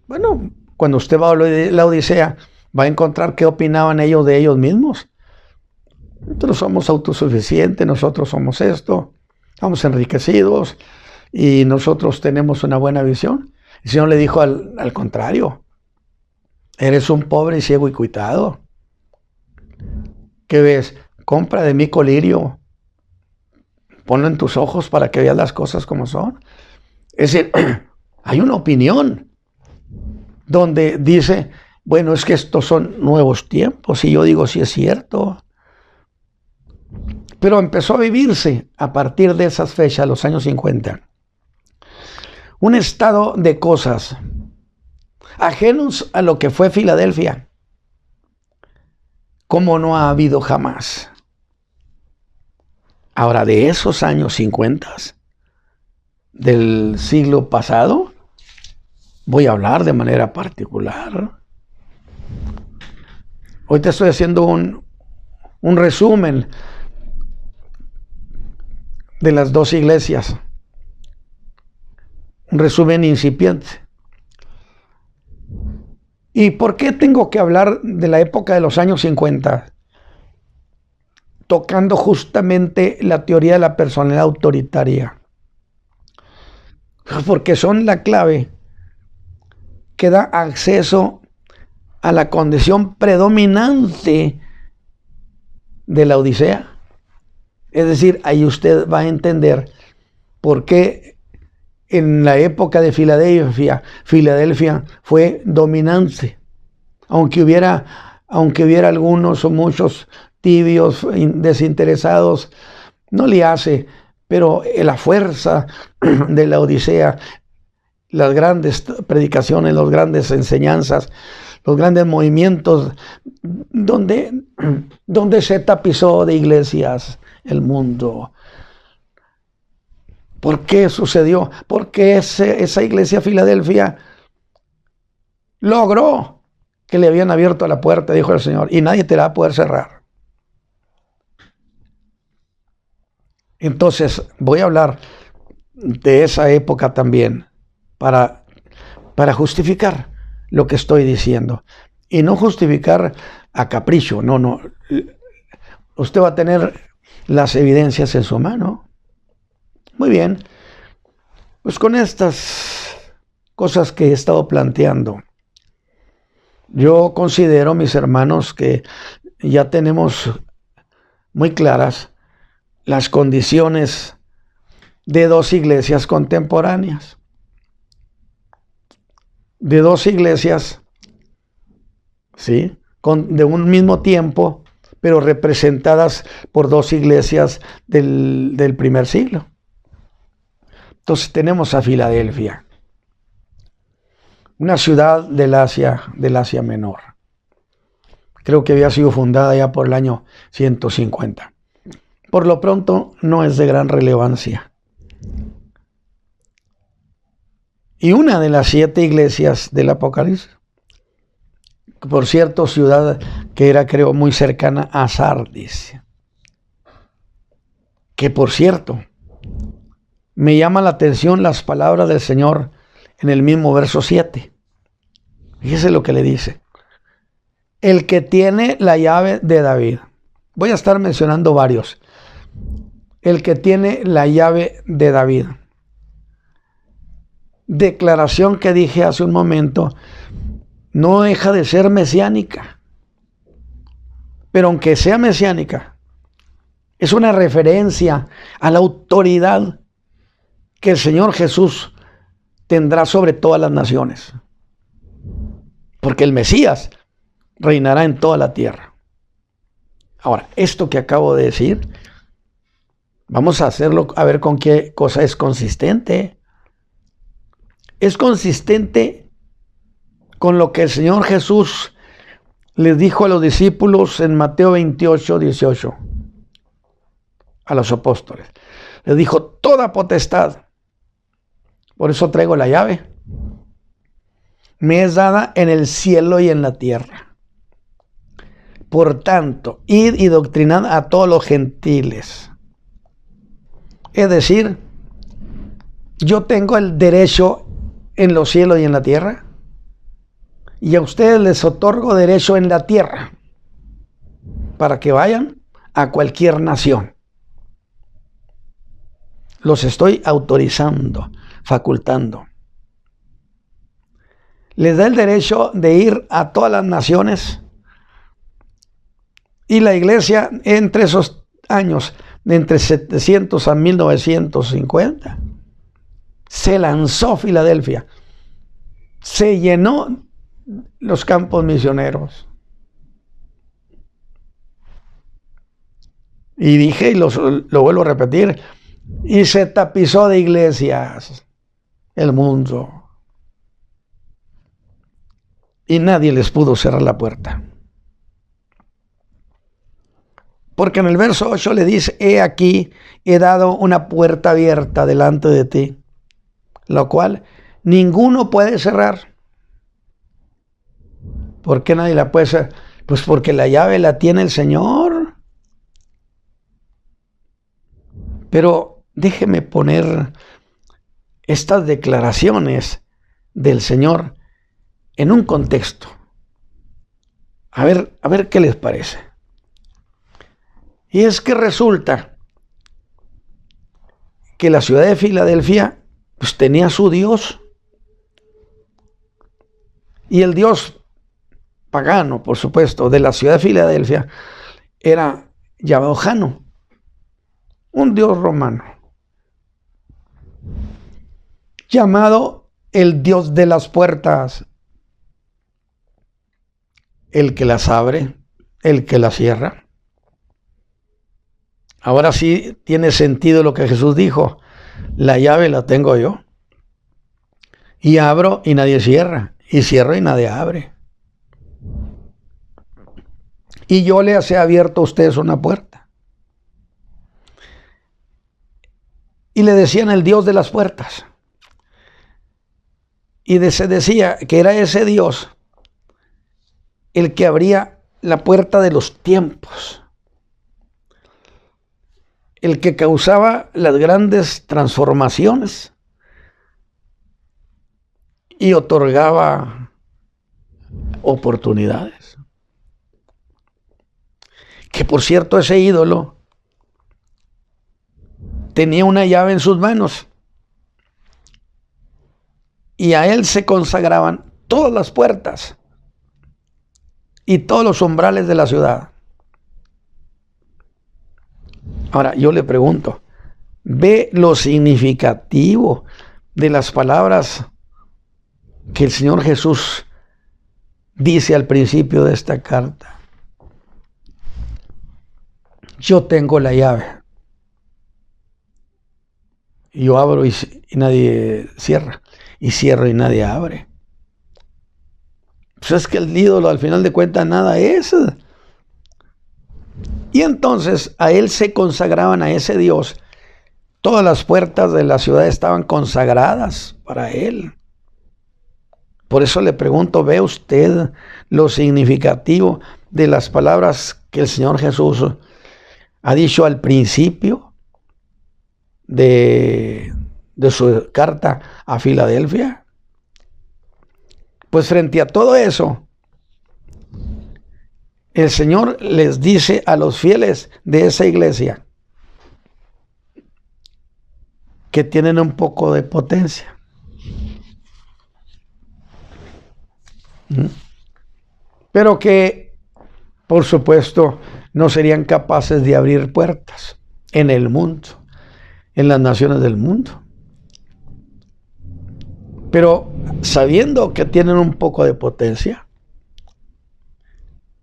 Speaker 1: Bueno, cuando usted va a la Odisea, va a encontrar qué opinaban ellos de ellos mismos. Nosotros somos autosuficientes, nosotros somos esto, estamos enriquecidos y nosotros tenemos una buena visión. El Señor le dijo al contrario, eres un pobre, ciego y cuitado. ¿Qué ves? Compra de mí colirio, ponlo en tus ojos para que veas las cosas como son. Es decir, hay una opinión donde dice, bueno, es que estos son nuevos tiempos, y yo digo, sí es cierto. Pero empezó a vivirse a partir de esas fechas, los años 50, un estado de cosas ajenos a lo que fue Filadelfia, como no ha habido jamás. Ahora, de esos años 50 del siglo pasado, voy a hablar de manera particular. Hoy te estoy haciendo un resumen de las dos iglesias, un resumen incipiente. ¿Y por qué tengo que hablar de la época de los años 50? Tocando justamente la teoría de la personalidad autoritaria. Porque son la clave que da acceso a la condición predominante de la Odisea. Es decir, ahí usted va a entender por qué en la época de Filadelfia fue dominante. Aunque hubiera algunos o muchos tibios, desinteresados, no le hace, pero la fuerza de la Odisea, las grandes predicaciones, las grandes enseñanzas, los grandes movimientos, donde se tapizó de iglesias el mundo. ¿Por qué sucedió? Porque esa iglesia Filadelfia logró que le habían abierto la puerta, dijo el Señor, y nadie te la va a poder cerrar. Entonces, voy a hablar de esa época también para justificar lo que estoy diciendo. Y no justificar a capricho, no. Usted va a tener las evidencias en su mano. Muy bien, pues con estas cosas que he estado planteando, yo considero, mis hermanos, que ya tenemos muy claras las condiciones de dos iglesias contemporáneas, de dos iglesias, ¿sí?, de un mismo tiempo, pero representadas por dos iglesias del primer siglo. Entonces tenemos a Filadelfia, una ciudad del Asia Menor. Creo que había sido fundada ya por el año 150. por lo pronto no es de gran relevancia. Y una de las 7 iglesias del Apocalipsis, por cierto, ciudad que era, creo, muy cercana a Sardis, que por cierto, me llama la atención las palabras del Señor en el mismo verso 7. Fíjese lo que le dice. El que tiene la llave de David. Voy a estar mencionando varios. El que tiene la llave de David. Declaración que dije hace un momento, no deja de ser mesiánica. Pero aunque sea mesiánica, es una referencia a la autoridad que el Señor Jesús tendrá sobre todas las naciones. Porque el Mesías reinará en toda la tierra. Ahora, esto que acabo de decir, vamos a hacerlo, a ver con qué cosa es consistente. Es consistente con lo que el Señor Jesús les dijo a los discípulos en Mateo 28, 18. A los apóstoles. Les dijo, toda potestad, por eso traigo la llave, me es dada en el cielo y en la tierra. Por tanto, id y doctrinad a todos los gentiles. Es decir, yo tengo el derecho en los cielos y en la tierra, y a ustedes les otorgo derecho en la tierra, para que vayan a cualquier nación. Los estoy autorizando, facultando. Les da el derecho de ir a todas las naciones. Y la iglesia, entre esos años, de entre 700 a 1950, se lanzó a Filadelfia. Se llenó los campos misioneros. Y dije, y lo vuelvo a repetir, y se tapizó de iglesias el mundo. Y nadie les pudo cerrar la puerta. Porque en el verso 8 le dice, he aquí, he dado una puerta abierta delante de ti, lo cual ninguno puede cerrar. ¿Por qué nadie la puede cerrar? Pues porque la llave la tiene el Señor. Pero déjeme poner estas declaraciones del Señor en un contexto. A ver qué les parece. Y es que resulta que la ciudad de Filadelfia pues tenía su Dios. Y el Dios pagano, por supuesto, de la ciudad de Filadelfia era llamado Jano, un dios romano, llamado el Dios de las puertas, el que las abre, el que las cierra. Ahora sí tiene sentido lo que Jesús dijo, la llave la tengo yo, y abro y nadie cierra, y cierro y nadie abre. Y yo les he abierto a ustedes una puerta. Y le decían el Dios de las puertas. Y se decía que era ese Dios el que abría la puerta de los tiempos, el que causaba las grandes transformaciones y otorgaba oportunidades. Que por cierto, ese ídolo tenía una llave en sus manos y a él se consagraban todas las puertas y todos los umbrales de la ciudad. Ahora, yo le pregunto, ¿ve lo significativo de las palabras que el Señor Jesús dice al principio de esta carta? Yo tengo la llave. Yo abro y nadie cierra. Y cierro y nadie abre. Pues es que el ídolo al final de cuentas nada es. Y entonces a él se consagraban a ese Dios. Todas las puertas de la ciudad estaban consagradas para él. Por eso le pregunto, ¿ve usted lo significativo de las palabras que el Señor Jesús ha dicho al principio de su carta a Filadelfia? Pues frente a todo eso, el Señor les dice a los fieles de esa iglesia que tienen un poco de potencia. Pero que, por supuesto, no serían capaces de abrir puertas en el mundo, en las naciones del mundo. Pero sabiendo que tienen un poco de potencia,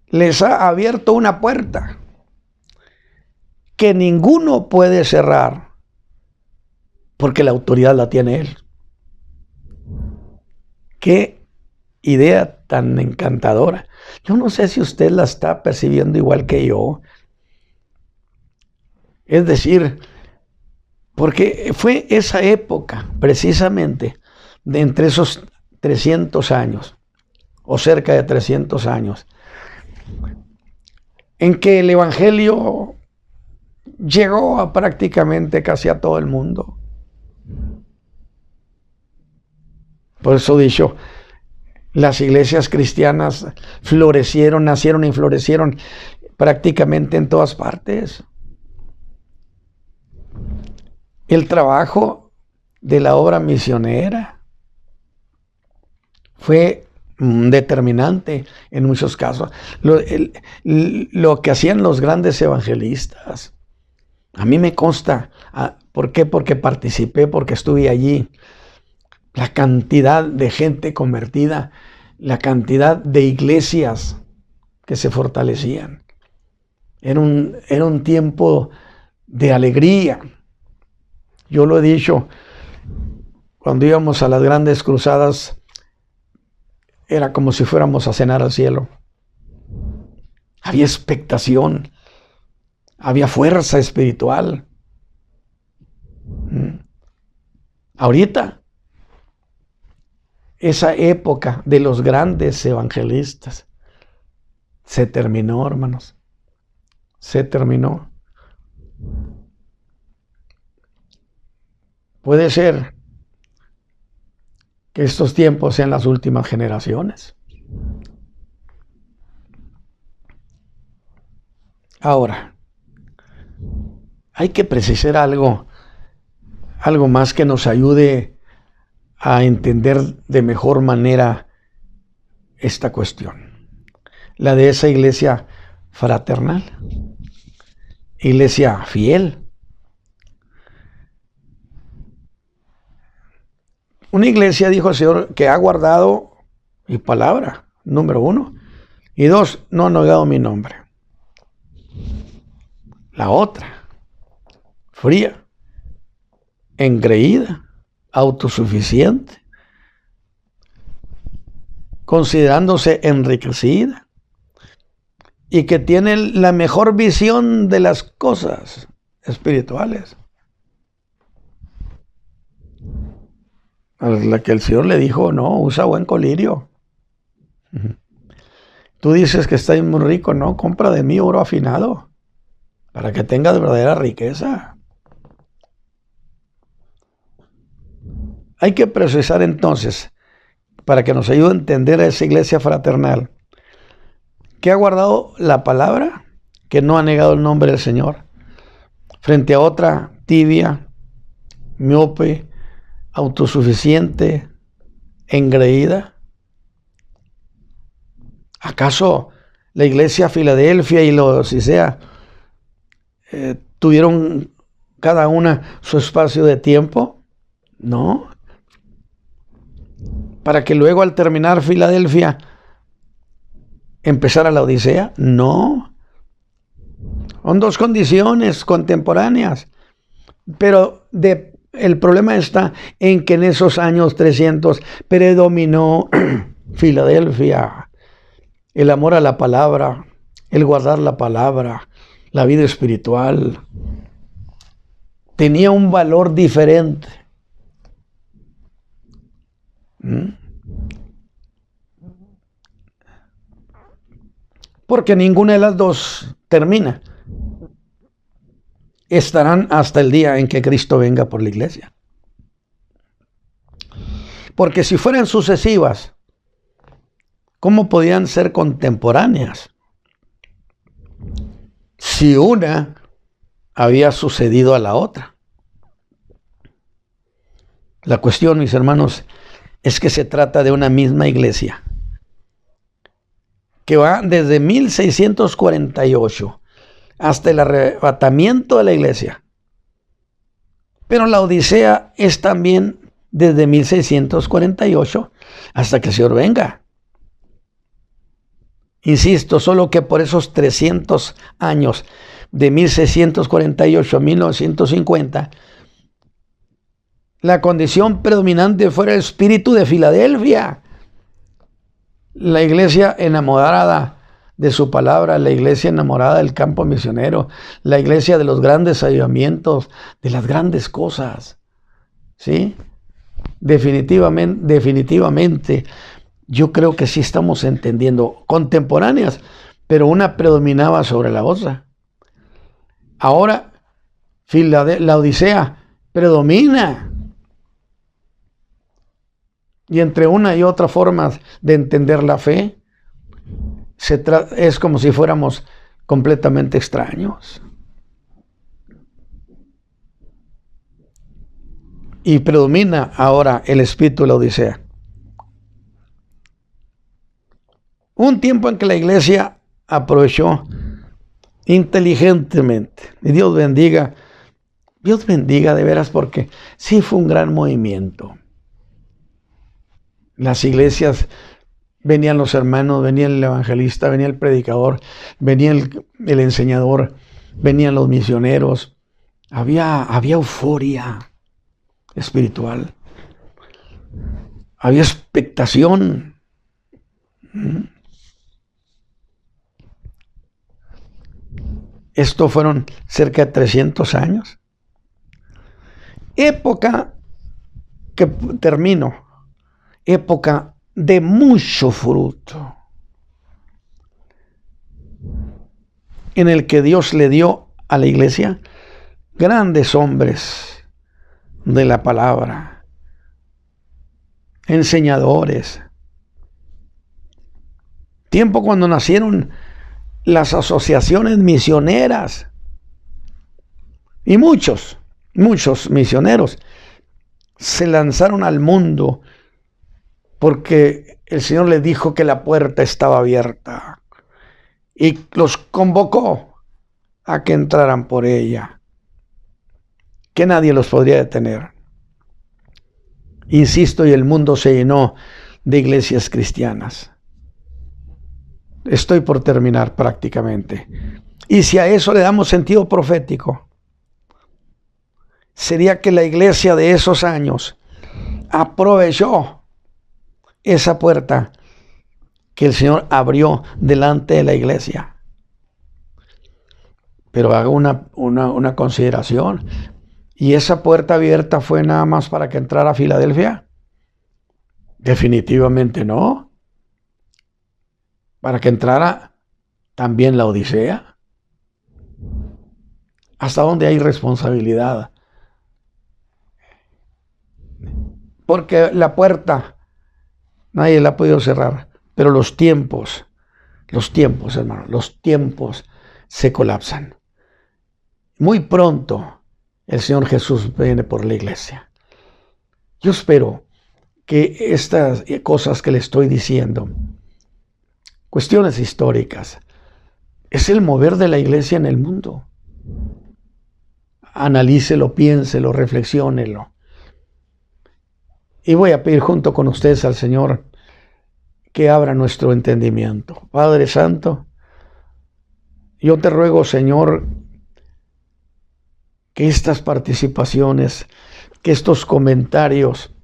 Speaker 1: les ha abierto una puerta que ninguno puede cerrar, porque la autoridad la tiene Él. Qué idea tan encantadora. Yo no sé si usted la está percibiendo igual que yo. Es decir, porque fue esa época, precisamente, de entre esos 300 años, o cerca de 300 años, en que el Evangelio llegó a prácticamente casi a todo el mundo. Por eso he dicho, las iglesias cristianas florecieron, nacieron y florecieron prácticamente en todas partes. El trabajo de la obra misionera fue determinante en muchos casos. Lo que hacían los grandes evangelistas, a mí me consta. ¿Por qué? Porque participé, porque estuve allí. La cantidad de gente convertida, la cantidad de iglesias que se fortalecían. Era un tiempo de alegría. Yo lo he dicho, cuando íbamos a las grandes cruzadas, era como si fuéramos a cenar al cielo. Había expectación, había fuerza espiritual. Ahorita, esa época de los grandes evangelistas se terminó, hermanos. Se terminó. Puede ser que estos tiempos sean las últimas generaciones. Ahora, hay que precisar algo más que nos ayude a entender de mejor manera esta cuestión. La de esa iglesia fraternal, iglesia fiel. Una iglesia, dijo el Señor, que ha guardado mi palabra, número 1. Y 2, no ha negado mi nombre. La otra, fría, engreída, autosuficiente, considerándose enriquecida y que tiene la mejor visión de las cosas espirituales. A la que el Señor le dijo, no, usa buen colirio. Tú dices que estás muy rico, no, compra de mí oro afinado para que tengas verdadera riqueza. Hay que precisar entonces, para que nos ayude a entender a esa iglesia fraternal, que ha guardado la palabra, que no ha negado el nombre del Señor, frente a otra tibia, miope, autosuficiente, engreída. ¿Acaso la iglesia Filadelfia y Laodicea tuvieron cada una su espacio de tiempo? No. Para que luego al terminar Filadelfia empezara la Odisea. No. Son dos condiciones contemporáneas. Pero el problema está en que en esos años 300 predominó Filadelfia, el amor a la palabra, el guardar la palabra, la vida espiritual tenía un valor diferente. Porque ninguna de las dos termina. Estarán hasta el día en que Cristo venga por la iglesia. Porque si fueran sucesivas, ¿cómo podían ser contemporáneas? Si una había sucedido a la otra. La cuestión, mis hermanos, es que se trata de una misma iglesia que va desde 1648 hasta el arrebatamiento de la iglesia. Pero la Odisea es también desde 1648 hasta que el Señor venga. Insisto, solo que por esos 300 años, de 1648 a 1950, la condición predominante fuera el espíritu de Filadelfia. La iglesia enamorada de su palabra, la iglesia enamorada del campo misionero, la iglesia de los grandes avivamientos, de las grandes cosas. ¿Sí? Definitivamente, yo creo que sí estamos entendiendo, contemporáneas, pero una predominaba sobre la otra. Ahora, la Odisea predomina. Y entre una y otra forma de entender la fe, es como si fuéramos completamente extraños. Y predomina ahora el espíritu de la Odisea. Un tiempo en que la iglesia aprovechó inteligentemente. Y Dios bendiga de veras, porque sí fue un gran movimiento. Las iglesias, venían los hermanos, venía el evangelista, venía el predicador, venía el enseñador, venían los misioneros. Había euforia espiritual. Había expectación. Esto fueron cerca de 300 años. Época que terminó. Época de mucho fruto, en el que Dios le dio a la iglesia grandes hombres de la palabra, enseñadores. Tiempo cuando nacieron las asociaciones misioneras y muchos misioneros se lanzaron al mundo porque el Señor les dijo que la puerta estaba abierta y los convocó a que entraran por ella, que nadie los podría detener. Insisto, y el mundo se llenó de iglesias cristianas. Estoy por terminar prácticamente. Y si a eso le damos sentido profético, sería que la iglesia de esos años aprovechó esa puerta que el Señor abrió delante de la iglesia. Pero hago una consideración. ¿Y esa puerta abierta fue nada más para que entrara a Filadelfia? Definitivamente no. Para que entrara también la Odisea. ¿Hasta dónde hay responsabilidad? Porque la puerta nadie la ha podido cerrar, pero los tiempos, hermano, los tiempos se colapsan. Muy pronto el Señor Jesús viene por la iglesia. Yo espero que estas cosas que le estoy diciendo, cuestiones históricas, es el mover de la iglesia en el mundo. Analícelo, piénselo, reflexiónelo. Y voy a pedir junto con ustedes al Señor que abra nuestro entendimiento. Padre Santo, yo te ruego, Señor, que estas participaciones, que estos comentarios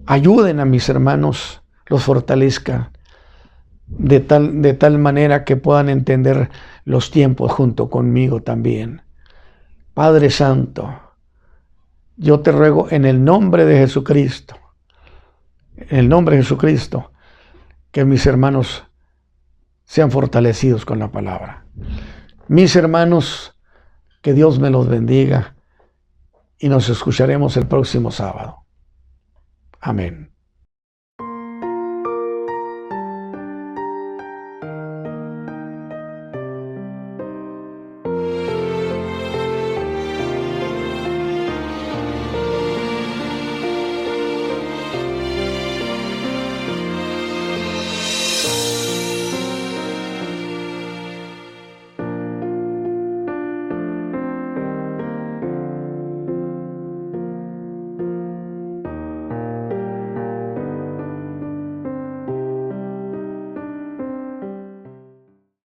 Speaker 1: ayuden a mis hermanos, los fortalezcan de tal manera que puedan entender los tiempos junto conmigo también. Padre Santo, yo te ruego en el nombre de Jesucristo, que mis hermanos sean fortalecidos con la palabra. Mis hermanos, que Dios me los bendiga y nos escucharemos el próximo sábado. Amén.